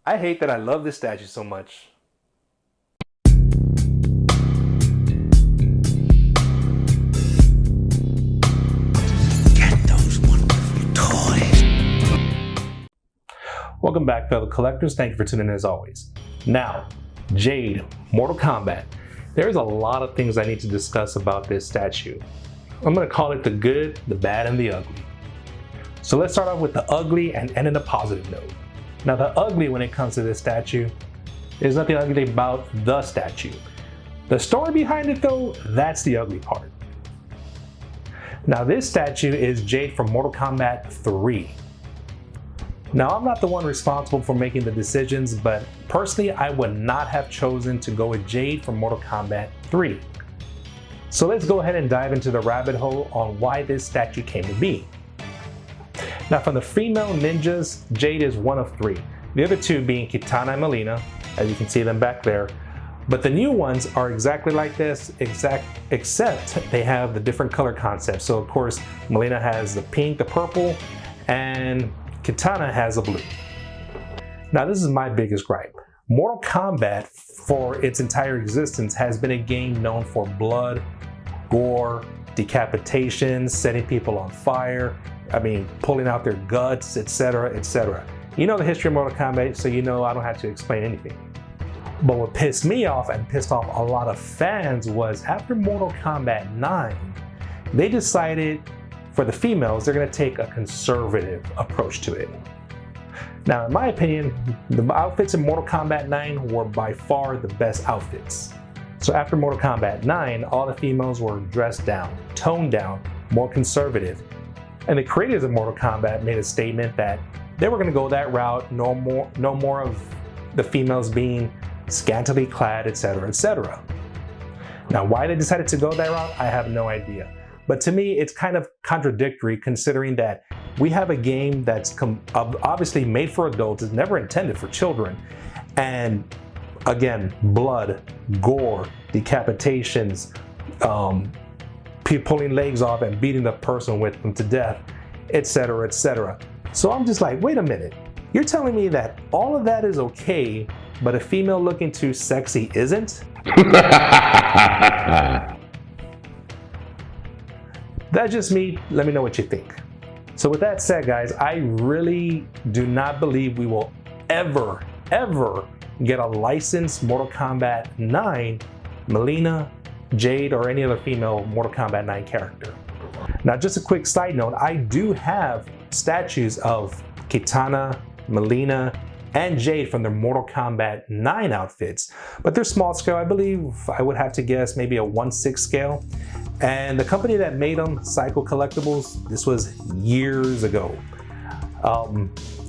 I hate that I love this statue so much. Get those wonderful toys. Welcome back, fellow collectors. Thank you for tuning in as always. Now, Jade, Mortal Kombat. There's a lot of things I need to discuss about this statue. I'm going to call it the good, the bad, and the ugly. So let's start off with the ugly and end in a positive note. Now, the ugly when it comes to this statue, there's nothing ugly about the statue. The story behind it though, that's the ugly part. Now, this statue is Jade from Mortal Kombat 3. Now, I'm not the one responsible for making the decisions, but personally, I would not have chosen to go with Jade from Mortal Kombat 3. So let's go ahead and dive into the rabbit hole on why this statue came to be. Now, from the female ninjas, Jade is one of three. The other two being Kitana and Mileena, as you can see them back there. But the new ones are exactly like this, except they have the different color concept. So of course, Mileena has the pink, the purple, and Kitana has the blue. Now, this is my biggest gripe. Mortal Kombat, for its entire existence, has been a game known for blood, gore, decapitation, setting people on fire, pulling out their guts, etc., etc. You know the history of Mortal Kombat, so you know I don't have to explain anything. But what pissed me off and pissed off a lot of fans was after Mortal Kombat 9, they decided for the females, they're going to take a conservative approach to it. Now, in my opinion, the outfits in Mortal Kombat 9 were by far the best outfits. So after Mortal Kombat 9, all the females were dressed down, toned down, more conservative. And the creators of Mortal Kombat made a statement that they were going to go that route, no more of the females being scantily clad, etc., etc. Now, why they decided to go that route, I have no idea. But to me, it's kind of contradictory considering that we have a game that's obviously made for adults, it's never intended for children. And again, blood, gore, decapitations, pulling legs off and beating the person with them to death, etc., etc. So I'm just like, wait a minute. You're telling me that all of that is okay, but a female looking too sexy isn't? That's just me. Let me know what you think. So with that said, guys, I really do not believe we will ever get a licensed Mortal Kombat 9 Mileena, Jade, or any other female Mortal Kombat 9 character. Now, just a quick side note, I do have statues of Kitana, Mileena, and Jade from their Mortal Kombat 9 outfits, but they're small scale. I believe I would have to guess maybe a 1/6 scale. And the company that made them, Cycle Collectibles, this was years ago.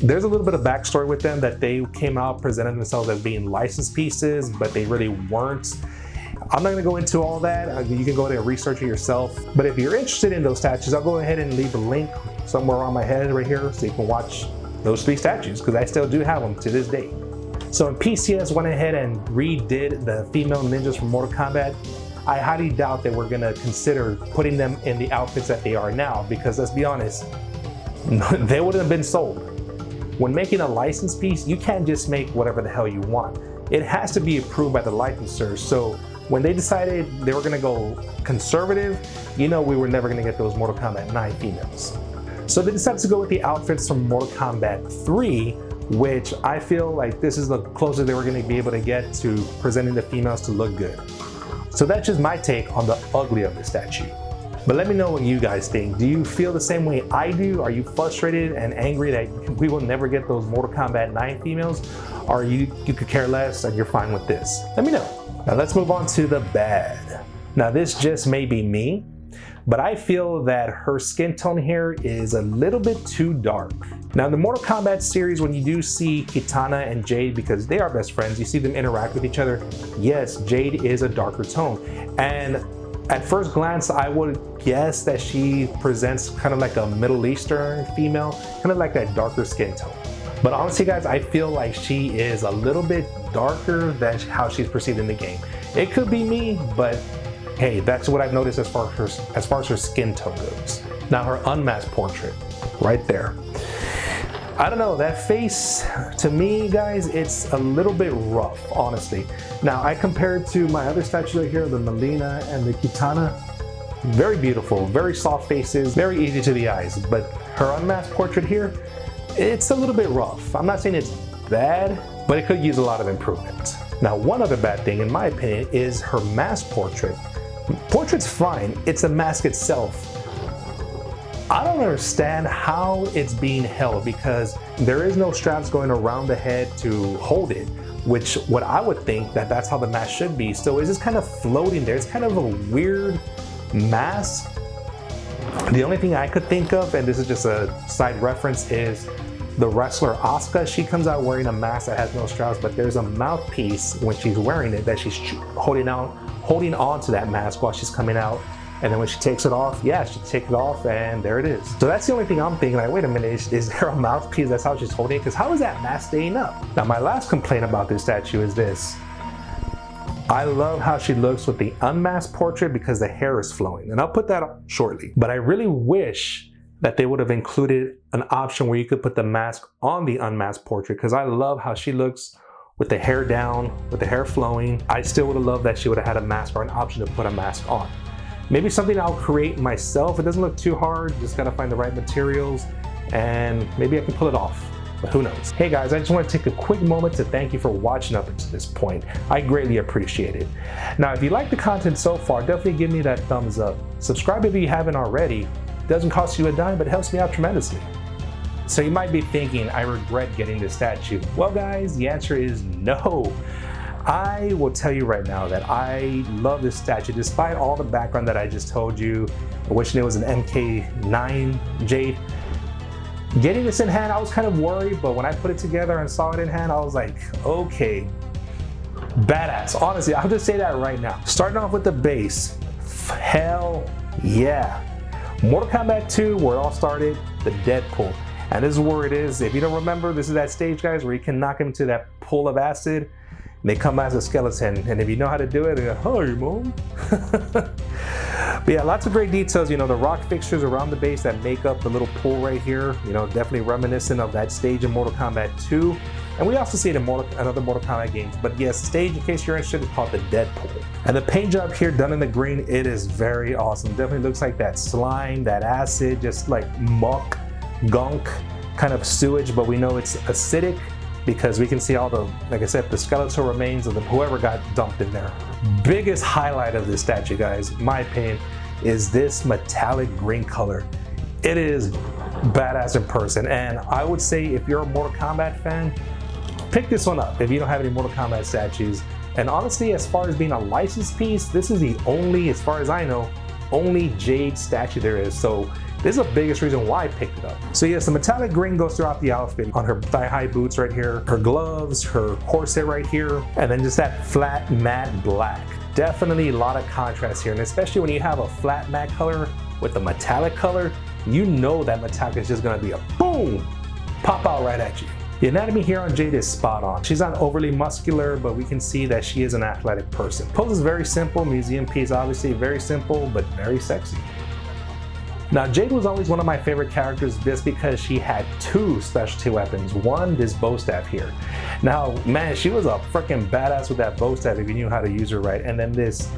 There's a little bit of backstory with them that they came out presenting themselves as being licensed pieces, but they really weren't. I'm not going to go into all that. You can go there and research it yourself. But if you're interested in those statues, I'll go ahead and leave a link somewhere on my head right here so you can watch those three statues, because I still do have them to this day. So when PCS went ahead and redid the female ninjas from Mortal Kombat, I highly doubt that we're going to consider putting them in the outfits that they are now, because let's be honest, they wouldn't have been sold. When making a licensed piece, you can't just make whatever the hell you want. It has to be approved by the licensor. So when they decided they were going to go conservative, you know we were never going to get those Mortal Kombat 9 females. So they decided to go with the outfits from Mortal Kombat 3, which I feel like this is the closest they were going to be able to get to presenting the females to look good. So that's just my take on the ugly of the statue. But let me know what you guys think. Do you feel the same way I do? Are you frustrated and angry that we will never get those Mortal Kombat 9 females? Or you could care less and you're fine with this? Let me know. Now let's move on to the bad. Now this just may be me, but I feel that her skin tone here is a little bit too dark. Now in the Mortal Kombat series, when you do see Kitana and Jade, because they are best friends, you see them interact with each other, yes, Jade is a darker tone. And at first glance, I would guess that she presents kind of like a Middle Eastern female, kind of like that darker skin tone. But honestly guys, I feel like she is a little bit darker than how she's perceived in the game. It could be me, but hey, that's what I've noticed as far as her skin tone goes. Now her unmasked portrait, right there. I don't know, that face, to me, guys, it's a little bit rough, honestly. Now, I compare it to my other statues right here, the Melina and the Kitana. Very beautiful, very soft faces, very easy to the eyes. But her unmasked portrait here, it's a little bit rough. I'm not saying it's bad, but it could use a lot of improvement. Now, one other bad thing, in my opinion, is her mask portrait. Portrait's fine, it's the mask itself. I don't understand how it's being held because there is no straps going around the head to hold it, which what I would think that's how the mask should be. So it's just kind of floating there. It's kind of a weird mask. The only thing I could think of, and this is just a side reference, is the wrestler Asuka. She comes out wearing a mask that has no straps, but there's a mouthpiece when she's wearing it that she's holding on to that mask while she's coming out. And then when she takes it off, yeah, she takes it off and there it is. So that's the only thing I'm thinking, like, wait a minute, is there a mouthpiece? That's how she's holding it? Because how is that mask staying up? Now, my last complaint about this statue is this. I love how she looks with the unmasked portrait because the hair is flowing. And I'll put that up shortly. But I really wish that they would have included an option where you could put the mask on the unmasked portrait because I love how she looks with the hair down, with the hair flowing. I still would have loved that she would have had a mask or an option to put a mask on. Maybe something I'll create myself. It doesn't look too hard, just gotta find the right materials and maybe I can pull it off, but who knows. Hey guys, I just wanna take a quick moment to thank you for watching up to this point. I greatly appreciate it. Now, if you like the content so far, definitely give me that thumbs up. Subscribe if you haven't already. It doesn't cost you a dime, but it helps me out tremendously. So you might be thinking, I regret getting this statue. Well guys, the answer is no. I will tell you right now that I love this statue despite all the background that I just told you, wishing it was an MK9 Jade. Getting this in hand, I was kind of worried, but when I put it together and saw it in hand, I was like, okay, badass. Honestly, I'll just say that right now. Starting off with the base, hell yeah. Mortal Kombat 2, where it all started, the Deadpool. And this is where it is. If you don't remember, this is that stage, guys, where you can knock him into that pool of acid. They come as a skeleton, and if you know how to do it, they're like, hi, mom. But yeah, lots of great details. You know, the rock fixtures around the base that make up the little pool right here. You know, definitely reminiscent of that stage in Mortal Kombat 2. And we also see it in other Mortal Kombat games. But yes, the stage, in case you're interested, is called the Deadpool. And the paint job here done in the green, it is very awesome. Definitely looks like that slime, that acid, just like muck, gunk, kind of sewage, but we know it's acidic, because we can see all the, like I said, the skeletal remains of whoever got dumped in there. Biggest highlight of this statue, guys, in my opinion, is this metallic green color. It is badass in person, and I would say if you're a Mortal Kombat fan, pick this one up if you don't have any Mortal Kombat statues. And honestly, as far as being a licensed piece, this is the only, as far as I know, only Jade statue there is. So this is the biggest reason why I picked it up. So yes, the metallic green goes throughout the outfit, on her thigh-high boots right here, her gloves, her corset right here, and then just that flat matte black. Definitely a lot of contrast here, and especially when you have a flat matte color with a metallic color, you know that metallic is just gonna be a boom, pop out right at you. The anatomy here on Jade is spot on. She's not overly muscular, but we can see that she is an athletic person. Pose is very simple, museum piece obviously, very simple, but very sexy. Now, Jade was always one of my favorite characters just because she had two specialty weapons. One, this bow staff here. Now, man, she was a freaking badass with that bow staff if you knew how to use her right. And then this,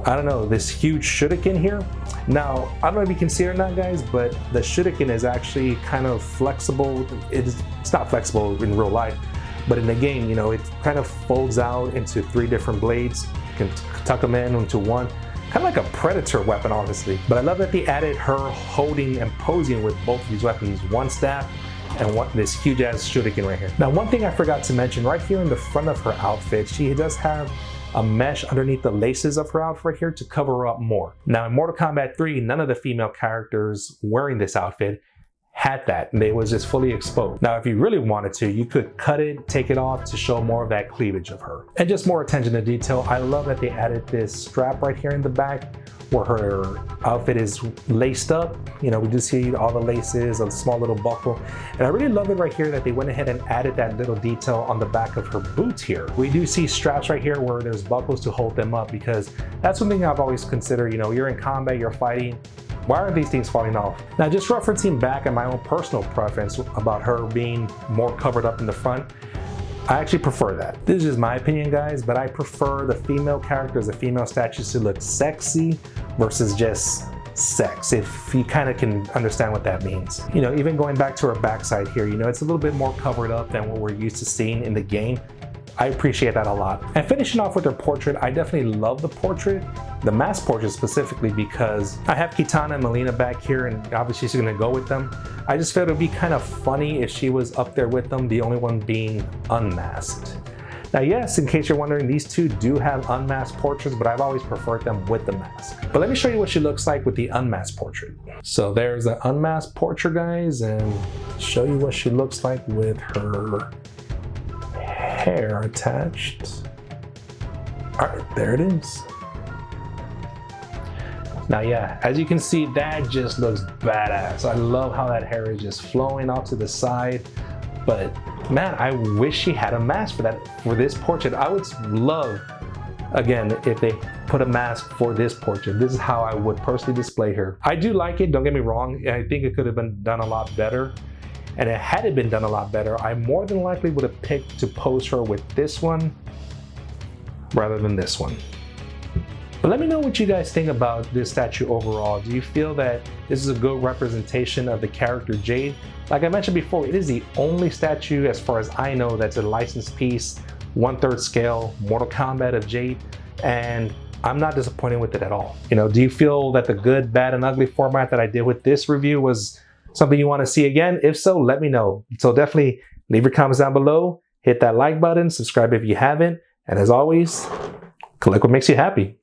I don't know, this huge shuriken here. Now, I don't know if you can see it or not, guys, but the shuriken is actually kind of flexible. It's not flexible in real life, but in the game, you know, it kind of folds out into 3 different blades. You can tuck them in into one. Kind of like a predator weapon, honestly. But I love that they added her holding and posing with both of these weapons, one staff and this huge ass shuriken right here. Now, one thing I forgot to mention, right here in the front of her outfit, she does have a mesh underneath the laces of her outfit here to cover her up more. Now, in Mortal Kombat 3, none of the female characters wearing this outfit had that, and it was just fully exposed. Now, if you really wanted to, you could cut it, take it off to show more of that cleavage of her. And just more attention to detail, I love that they added this strap right here in the back where her outfit is laced up. You know, we do see all the laces, a small little buckle. And I really love it right here that they went ahead and added that little detail on the back of her boots here. We do see straps right here where there's buckles to hold them up, because that's something I've always considered. You know, you're in combat, you're fighting, Why are these things falling off? Now, just referencing back at my own personal preference about her being more covered up in the front, I actually prefer that. This is just my opinion, guys, but I prefer the female characters, the female statues to look sexy versus just sex, if you kind of can understand what that means. You know, even going back to her backside here, you know, it's a little bit more covered up than what we're used to seeing in the game. I appreciate that a lot. And finishing off with her portrait, I definitely love the portrait, the mask portrait specifically, because I have Kitana and Melina back here, and obviously she's gonna go with them. I just felt it would be kind of funny if she was up there with them, the only one being unmasked. Now, yes, in case you're wondering, these two do have unmasked portraits, but I've always preferred them with the mask. But let me show you what she looks like with the unmasked portrait. So there's the unmasked portrait, guys, and show you what she looks like with her hair attached. All right, there it is. Now, yeah, as you can see, that just looks badass. I love how that hair is just flowing off to the side. But man, I wish she had a mask for this portrait. I would love, again, if they put a mask for this portrait. This is how I would personally display her. I do like it, don't get me wrong. I think it could have been done a lot better. And had it been done a lot better, I more than likely would have picked to pose her with this one rather than this one. But let me know what you guys think about this statue overall. Do you feel that this is a good representation of the character Jade? Like I mentioned before, it is the only statue, as far as I know, that's a licensed piece, 1/3 scale, Mortal Kombat of Jade, and I'm not disappointed with it at all. You know, do you feel that the good, bad, and ugly format that I did with this review was something you want to see again? If so, let me know. So definitely leave your comments down below, hit that like button, subscribe if you haven't, and as always, collect what makes you happy.